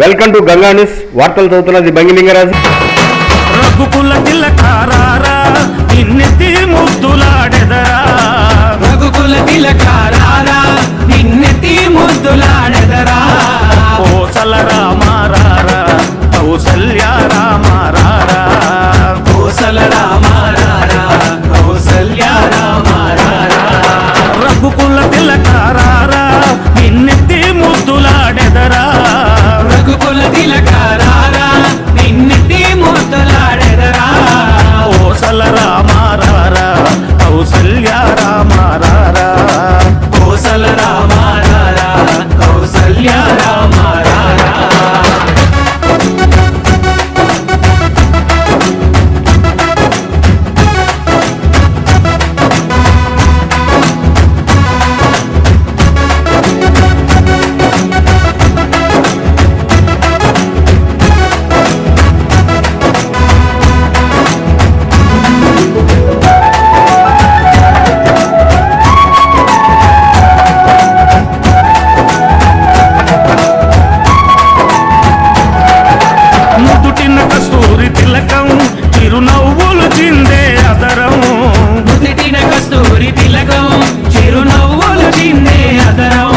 Welcome to Ganga news. వార్తలు చదువుతున్నది బంగిలింగరాజు. రఘుకుల తిలకారారా నిన్నెత్తి ముద్దులాడెదరా, రఘుకుల తిలకారారా నిన్నెత్తి ముద్దులాడెదరా, కోసల రామారారా కౌసల్య రామారారా, కోసల రామారారా కౌసల్య రామారారా, రఘుకుల తిలకారారా నిన్నెత్తి ముద్దులాడెదరా, రఘుకుల తిలకారారా నిన్నెత్తి ముద్దులాడెదరా, కోసల రామారారా కౌసల్య రామారారా, కోసల రామారారా కౌసల్య రామారారా. కస్తూరి తిలకం చిరునవ్వులు చిందే అదరం, ముదిటిన కస్తూరి తిలకం చిరునవ్వులు చిందే అదరం,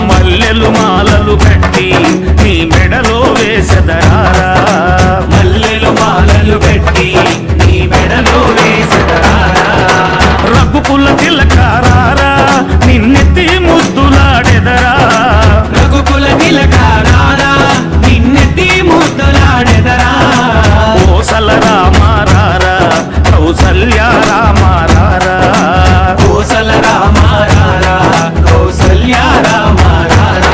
మల్లెలు మాలలు కట్టి నీ మెడలో వేసెదరారా, మల్లెలు మాలలు కట్టి నీ మెడలో వేసెదరారా, రఘుకుల తిలకారారా నిన్నెత్తి ముద్దులాడెదరా, రఘుకుల తిలకారారా నిన్నెత్తి ముద్దులాడెదరా, కోసల రామారారా కౌసల్య రామారారా, కోసల రామారారా కౌసల్య రామారారా.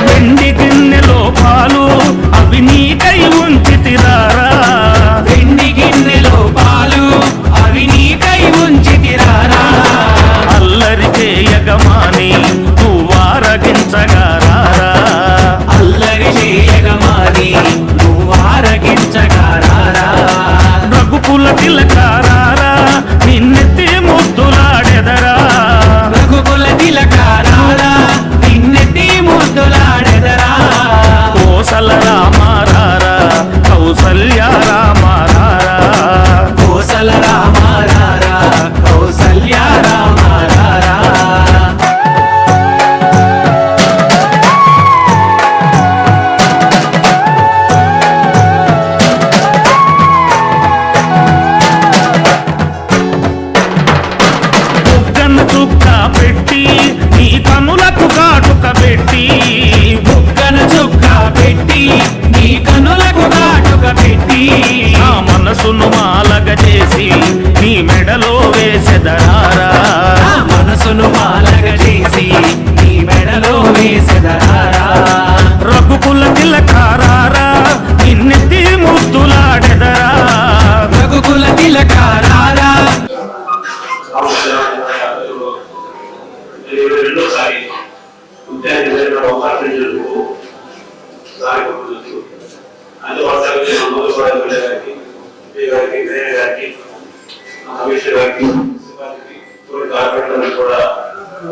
వెండి గిన్నెలో పాలు అవి నీకై ఉంచితిరారా, వెండి గిన్నెలో పాలు అవి నీకై ఉంచితిరారా, అల్లరి చేయగమాని నువ్వారగించగారారా, అల్లరి చేయగమాని నువ్వారగించగారారా, రఘుకుల తిలకారారా నిన్నెత్తి ముద్దులాడెదరా, రఘుకుల తిలకారారా నిన్నెత్తి ముద్దులాడెదరా, కోసల రామారారా కౌసల్య రామారారా, కోసల రామారారా కౌసల్య రామారారా. బుగ్గన చుక్క పెట్టి నీ కనులకు కాటుక పెట్టి, బుగ్గన చుక్క పెట్టి నీ కనులకు కాటుక పెట్టి, నా మనసును మాలగ చేసి నీ మెడలో వేసెదరారా, నా మనసును మాలగ చేసి నీ మెడలో వేసెదరారా, రఘుకుల తిలకారారా నిన్నెత్తి ముద్దులాడెదరా, రఘుకుల తిలకారారా. రెండోసారి ఉద్యాన్ని అవకాశం జరుపు సాయపడుతూ అందువల్ల మొదలు గారికి గారికి వేరే గారికి అమిష్ గారికి కార్పొరేటర్లు కూడా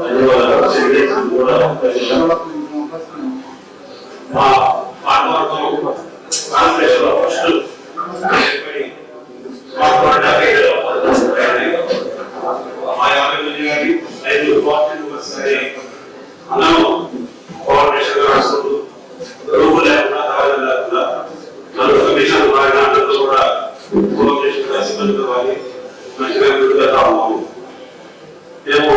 ధన్యవాదాలు కూడా మా పాఠవర్గం కాన్ఫరెన్స్ లో ఫస్ట్ మా 50 మంది గారి 5 కోఆర్డినేటర్ వస్తాయి అన్నాము కోఆర్డినేషన్ రాసుకుంటూ రూపు లేకుండా కావాలి లేకుండా నలుగురు కమిషన్ అందరితో కూడా కోఆర్డినేషన్ రాసి పనుకోవాలి మంచిగా ముందుగా రావాలి. మేము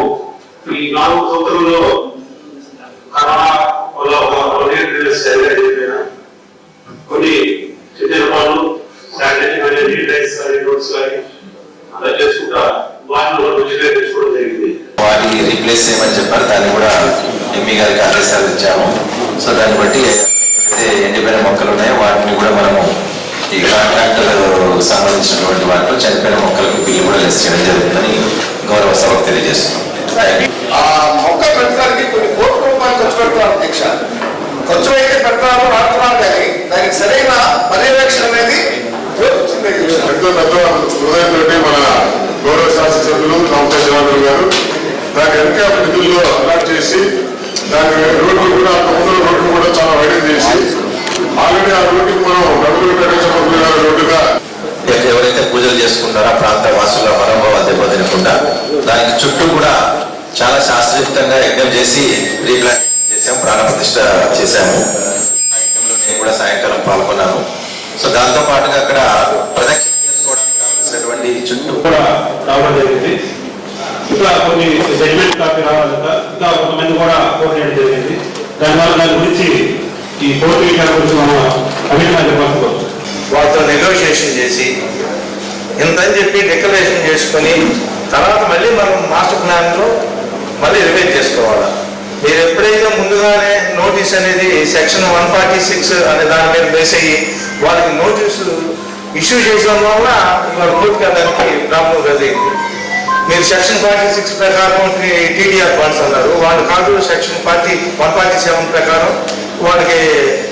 ఈ 4 సంవత్సరంలో కొన్ని చిన్న పనులు శానిటరీ అనేది రైస్ కానీ రోడ్స్ కానీ అలా చేసుకుంటా వాటిని రీప్లేస్ చేయమని చెప్పారు. దాన్ని కూడా ఎంపీ గారికి ఆదేశాలు ఇచ్చాము. సో దాన్ని బట్టి అయితే ఎండిపోయిన మొక్కలు ఉన్నాయో వాటిని కూడా మనము ఈ కాంట్రాక్టర్ సంబంధించినటువంటి వాటిలో చనిపోయిన మొక్కలకు బిల్లు కూడా లెస్ చేయడం జరుగుతుందని గౌరవ సభకు తెలియజేస్తున్నాం. ఆ మొక్క పెంచడానికి కొన్ని కోట్ల రూపాయలు ఖర్చు పెడతారు అధ్యక్ష. ఖర్చు అయితే పెడతారు ఆడుతున్నారు కానీ దానికి సరైన పర్యవేక్షణ అనేది ఎంతో పెద్ద హృదయంతో మన గౌరవ శాసనసభ్యులు రామకృష్ణరావు గారు దాని వెనక నిధుల్లో అలాట్ చేసి దాని రోడ్లు కూడా అంతకుముందు రోడ్లు కూడా చాలా వైడెన్ చేసి ఆల్రెడీ ఆ రోడ్డుకి మనం డబ్బులు పెట్టించబడుతున్న రోడ్డుగా ఎవరైతే పూజలు చేసుకుంటారో ఆ ప్రాంత వాసుల మనోభావాలు దెబ్బతినకుండా దానికి చుట్టూ కూడా చాలా శాస్త్రయుక్తంగా యజ్ఞం చేసి రీప్లాంటింగ్ చేసాం, ప్రాణ ప్రతిష్ఠ చేశాము. ఆ యజ్ఞంలో నేను కూడా సాయంకాలం పాల్గొన్నాను. సో దాంతో పాటుగా అక్కడ ప్రదక్షిణ చేసుకోవడానికి కావాల్సినటువంటి చుట్టూ కూడా రావడం జరిగింది. ఇంకా కొన్ని జడ్జిమెంట్ కాపీ రావాలంట, ఇంకా కొంతమంది కూడా కోర్టు చేయడం జరిగింది. దానివల్ల దాని గురించి ఈ కోర్టు విషయాల గురించి మనం అభిప్రాయం చెప్పాల్సుకోవచ్చు. వాళ్ళతో నెగోషియేషన్ చేసి ఇంతని చెప్పి డిక్లరేషన్ చేసుకొని తర్వాత మళ్ళీ మనం మాస్టర్ ప్లాన్లో మళ్ళీ రివైజ్ చేసుకోవాలి. మీరు ఎప్పుడైతే ముందుగానే నోటీస్ అనేది సెక్షన్ 146 అనే దాని మీద బేస్ అయ్యి వాళ్ళకి నోటీసు ఇష్యూ చేయడం వల్ల వాళ్ళ కోర్టుకి వెళ్ళడానికి ప్రాబ్లం కలిగింది. మీరు సెక్షన్ 46 ప్రకారం టీడీఆర్ బాండ్స్ అన్నారు, వాళ్ళు కాదు సెక్షన్ 147 ప్రకారం వాళ్ళకి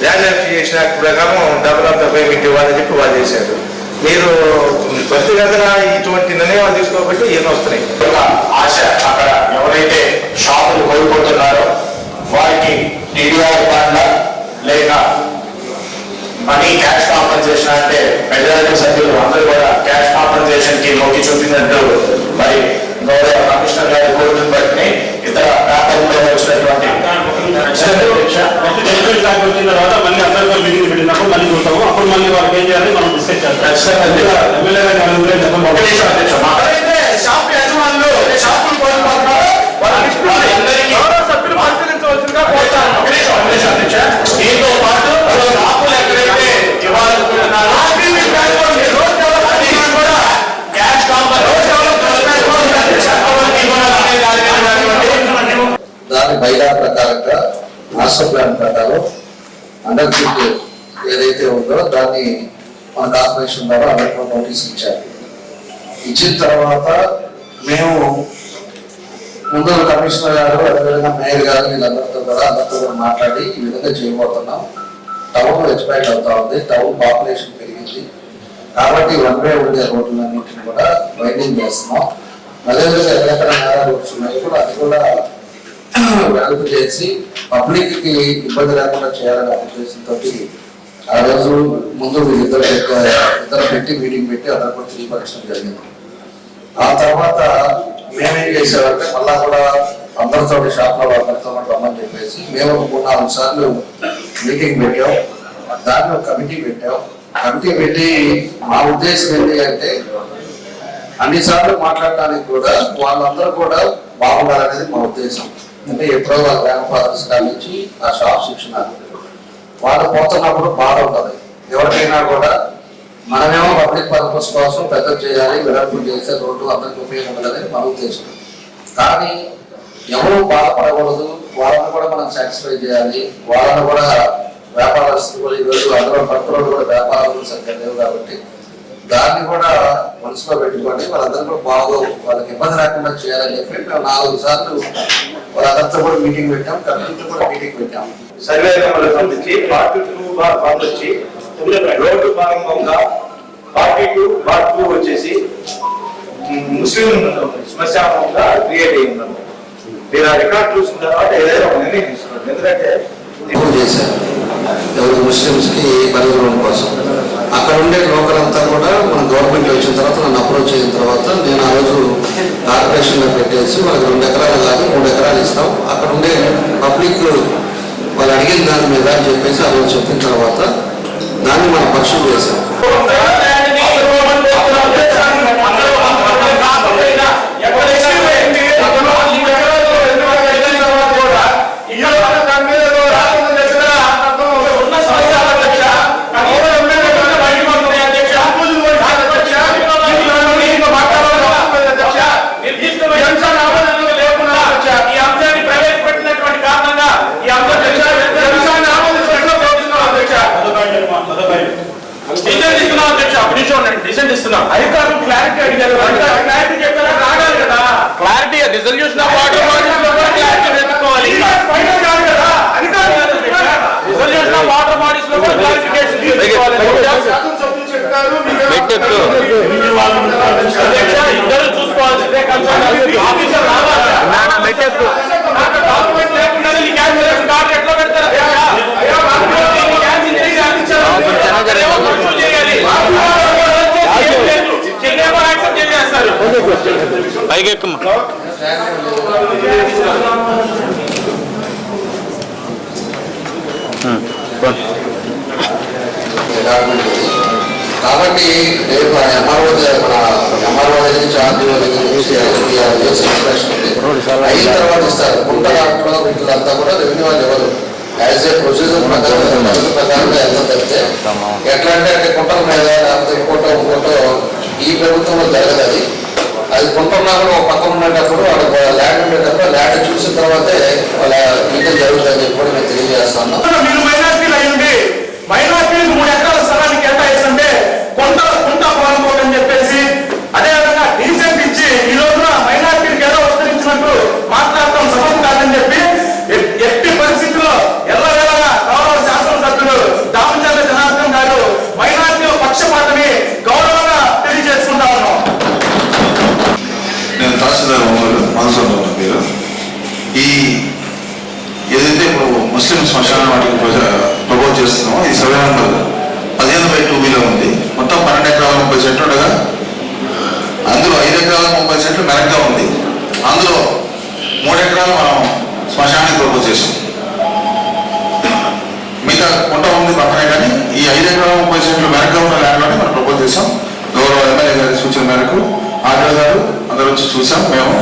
ల్యాండ్ అక్విజిషన్ యాక్ట్ ప్రకారం డబుల్ ఆఫ్ ద పేమెంట్ ఇవ్వాలని చెప్పి వాళ్ళు చేశారు. మీరు వ్యక్తిగతంగా ఇటువంటి నిర్ణయాలు తీసుకోబట్టి ఎన్నో వస్తున్నాయి. ఆశ అక్కడ ఎవరైతే షాపులు కోల్పోతున్నారో వారికి టీడీఆర్ బాండ్ల లేక మనీ క్యాష్ కాంపన్సేషన్ అంటే మెజారిటీ సభ్యులు అందరూ కూడా క్యాష్ కాంపన్సేషన్ కి మొగ్గి చూపినట్టు మరి గౌరవ కమిషనర్ గారి కోర్టును బట్టి ఇతర వ్యాపారంలో వచ్చినటువంటి వచ్చిన తర్వాత మళ్ళీ అందరితో మీటింగ్ పెట్టినప్పుడు మళ్ళీ చూస్తాము. అప్పుడు మళ్ళీ వాళ్ళకి ఏం చేయాలి మనం డిస్కస్ చేస్తాం. ఎమ్మెల్యే షాప్ యజమానులు షాపులు కోల్పోతున్నారు సభ్యులు పరిశీలించవలసిందిగా కోరుతాను. దీంతో పాటు షాపులు ఎక్కడైతే ఇవ్వాలనుకుంటున్నారో క్యాష్ దాని బైలా ప్రకారంగా మాస్టర్ ప్లాన్ ప్రకారం అండర్ ఫిట్ ఏదైతే ఉందో దాన్ని మన కార్పొరేషన్ ద్వారా అందరికీ నోటీస్ ఇచ్చారు. ఇచ్చిన తర్వాత మేము ముందు కమిషనర్ గారు అదేవిధంగా మేయర్ గారు వీళ్ళందరితో కూడా మాట్లాడి ఈ విధంగా చేయబోతున్నాం. టౌన్ ఎక్స్పాండ్ అవుతా ఉంది, టౌన్ పాపులేషన్ పెరిగింది కాబట్టి వన్ వే ఉండే రోడ్లన్నింటిని కూడా వైండింగ్ చేస్తున్నాం. అదేవిధంగా ఎక్కడెక్కడ నేరాలు వస్తున్నాయి కూడా అది కూడా వెడల్పు చేసి పబ్లిక్ కి ఇబ్బంది లేకుండా చేయాలనే ఉద్దేశంతో ఆ రోజు ముందు ఇద్దరు పెట్టి మీటింగ్ పెట్టి అందరూ కూడా తెలియపరచడం జరిగింది. ఆ తర్వాత మేమేం చేసామంటే మళ్ళా కూడా అందరితో షాప్ లో అందరితో రమ్మని చెప్పేసి మేము 3-4 సార్లు మీటింగ్ పెట్టాం. దాన్ని ఒక కమిటీ పెట్టాం. కమిటీ పెట్టి మా ఉద్దేశం ఏంటి అంటే అన్నిసార్లు మాట్లాడడానికి కూడా వాళ్ళందరూ కూడా బాగుండాలనేది మా ఉద్దేశం. అంటే ఎప్పుడో వాళ్ళ గ్రాండ్ ఫాదర్స్ నుంచి ఆ షాప్ శిక్షణ వాళ్ళు పోతున్నప్పుడు బాధ ఉంటుంది ఎవరికైనా కూడా. మనమేమో పబ్లిక్ పర్పస్ కోసం పెద్ద చేయాలి, విడర్పులు చేసే రోడ్డు అందరికి ఉపయోగం ఉండదని మన ఉద్దేశం. కానీ ఎవరు బాధపడకూడదు, వాళ్ళని కూడా మనం సాటిస్ఫై చేయాలి. వాళ్ళని కూడా వ్యాపారస్తులు కూడా ఈరోజు అందరూ పక్క రోడ్డు కూడా వ్యాపారాలు సరిగ్గా లేవు కాబట్టి దాన్ని కూడా మనసులో పెట్టుకొని వాళ్ళందరూ కూడా వాళ్ళకి ఇబ్బంది లేకుండా చేయాలని చెప్పి మేము 4 సార్లు వాళ్ళందరితో కూడా మీటింగ్ పెట్టాం, కమిటీతో కూడా మీటింగ్ పెట్టాం. సర్వే నెంబర్ పంపించి 42 పంపించి రోడ్డు ప్రారంభంగా 42 వచ్చేసి ముస్లిం శ్మశానంగా క్రియేట్ అయి ఉన్నాము. మీరు ఆ రికార్డ్ చూసిన తర్వాత ఏదైనా ఒక నిర్ణయం తీసుకున్నారు. ఎందుకంటే చేశారు ఎవరు ముస్లిమ్స్ కి పరిగణన కోసం అక్కడ ఉండే లోకల్ అంతా కూడా మన గవర్నమెంట్ వచ్చిన తర్వాత నన్ను అప్రోచ్ అయిన తర్వాత నేను ఆ రోజు కార్పొరేషన్ లో పెట్టేసి వాళ్ళకి 2 ఎకరాలు కాదు 3 ఎకరాలు ఇస్తాం, అక్కడ ఉండే పబ్లిక్ వాళ్ళు అడిగిన దాని మీద అని చెప్పేసి ఆ రోజు చెప్పిన తర్వాత దాన్ని మనం పర్సూ చేశాం. ఈ అంశాన్ని ప్రవేశపెట్టినటువంటి కారణంగా ఈ అంశాన్ని కాబట్టి రేపు ఎంఆర్ఓ దగ్గర నుంచి ఆర్డీఓ దగ్గర నుంచి అయిన తర్వాత ఇస్తారు. కుంట దాంట్లో వీటిలంతా కూడా రెవెన్యూ వాళ్ళు ఎవరు యాజ్ ఏ ప్రొసీజర్ ప్రకారంగా ఎంత తప్పితే ఎట్లా అంటే కుంటల మీద లేకపోతే ఇంకోటో ఈ ప్రభుత్వంలో జరగదు. అది కుంటున్నా కూడా ఒక పక్కన ఉండేటప్పుడు వాళ్ళ ల్యాండ్ ఉండేటప్పుడు ల్యాండ్ చూసిన తర్వాతే వాళ్ళ మీటింగ్ జరుగుతుందని చెప్పి కూడా మేము తెలియజేస్తాను. మీరు మైనార్టీలు అయ్యండి, మైనార్టీలకు 3 ఎకరాల స్థలాన్ని కేటాయిస్తుంటే కుంట పాల్గొని చెప్పేసి అదేవిధంగా డీసెంట్ ఇచ్చి ఈ రోజున మైనార్టీలకు ఏదో విస్తరించినట్టు మాట్లాడటం సబబు కాదని చెప్పి ఎట్టి పరిస్థితుల్లో ఎల్లవేళగా గౌరవ శాసనసభ్యులు దామచర్ల జనార్దన్ గారు మైనార్టీల పక్షపాతని గౌరవంగా తెలియజేసుకుంటా ఉన్నాం. నేను తహసీల్దార్ మనసులో పేరు. ఈ ఏదైతే ఇప్పుడు ముస్లిం శ్మశాన వాటికి ప్రపోజ్ చేస్తున్నామో ఈ సర్వే నెంబర్ 15/2లో ఉంది. మొత్తం 12 ఎకరాల 30 సెంట్లు ఉండగా అందులో 5 ఎకరాల 30 సెంట్లు మెరగ్గా ఉంది. అందులో 3 ఎకరాలు మనం శ్మశానానికి ప్రపోజ్ చేసాం. మిగతా కుంట ఉంది పక్కనే, కానీ ఈ 5 ఎకరాల 30 సెంట్లు మెరగ్గా ఉన్న ల్యాండ్లోనే మనం ప్రపోజ్ చేసాం. గౌరవ ఎమ్మెల్యే గారి సూచన మేరకు ఆర్డర్ గారు అందరూ వచ్చి చూసాం, మేము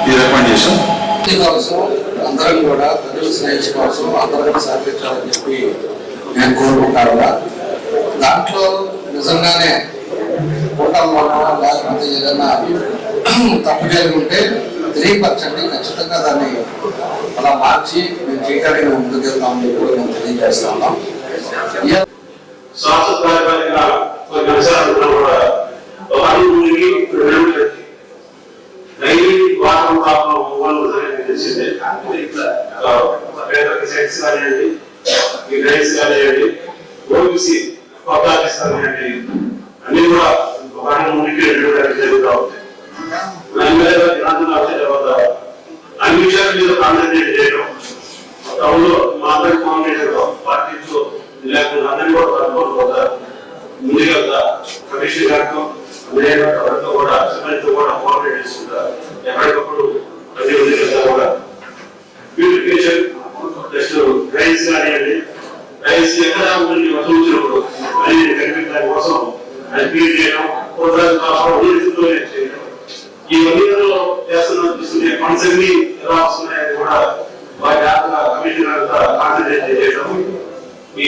ఇది రికమెండ్ చేసాం. అందరం కూడా ప్రజలు స్నేహించుకోవచ్చు, అందరం సహకరించాలని చెప్పి నేను కోరుకుంటాను. దాంట్లో నిజంగానే కుటుంబంలో లేకపోతే ఏదైనా తప్పు జరిగి ఉంటే తెలియపరచండి. ఖచ్చితంగా దాన్ని అలా మార్చి మేము చేయడానికి మేము ముందుకెళ్తామని కూడా మేము తెలియజేస్తాము. అన్ని కూడా ఒక ముందుకి జరుగుతూ ఉంటాయి. అన్ని విషయాల మీద కాన్సన్ట్రేట్ చేయడం, టౌన్ లో మా అందరి కాంబినేషన్ పార్టీతో లేకుండా అందరినీ కూడా కలుపుకోపోతారు. ముందుకెళ్తా కమిషన్ గారితో అందరితో కూడా సిబ్బందితో కూడా కోఆర్డినేట్ చేసుకుంటారు. ఎప్పటికప్పుడు ప్రతి ముందుకెళ్తా కూడా బ్యూటిఫికేషన్ నెక్స్ట్ రైస్ కానివ్వండి, రైస్ ఎక్కడ వసూచినప్పుడు అది కనిపించడం కోసం అది క్లీన్ చేయడం, చేయడం, ఇవన్నీ చేస్తున్న ఫండ్స్ అన్ని ఎలా వస్తున్నాయని కూడా వాటి కమిషన్ అంతా కాన్సన్ట్రేట్ చేయడం, ఈ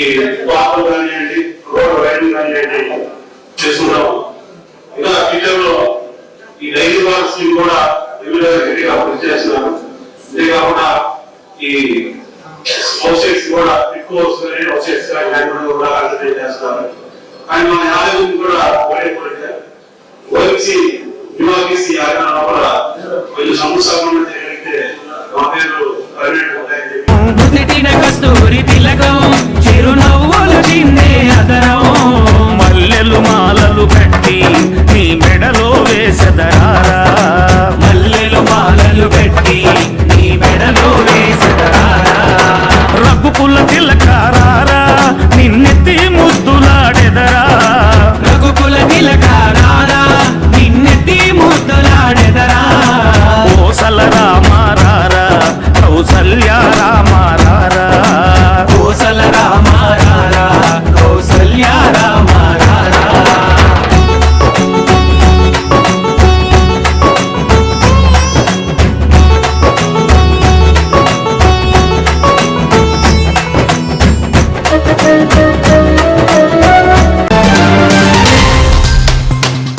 వాటర్ కానివ్వండి, రోడ్ వైరింగ్ కానివ్వండి చేసుకుంటాము. ఇంకా ఫ్యూచర్ లో ఈ డైలీ వాటర్ స్కీమ్ కూడా రెగ్యులర్గా అభివృద్ధి చేస్తున్నాను. ఇదే కాకుండా ఈ అవుట్సైడ్స్ కూడా ఎక్కువ వస్తున్నాయి, అవుట్సైడ్స్ కూడా కాన్సన్ట్రేట్ చేస్తున్నారు. కానీ మన ఆలయం కూడా ఓఎంసీ లోపల కొంచెం సంస్థ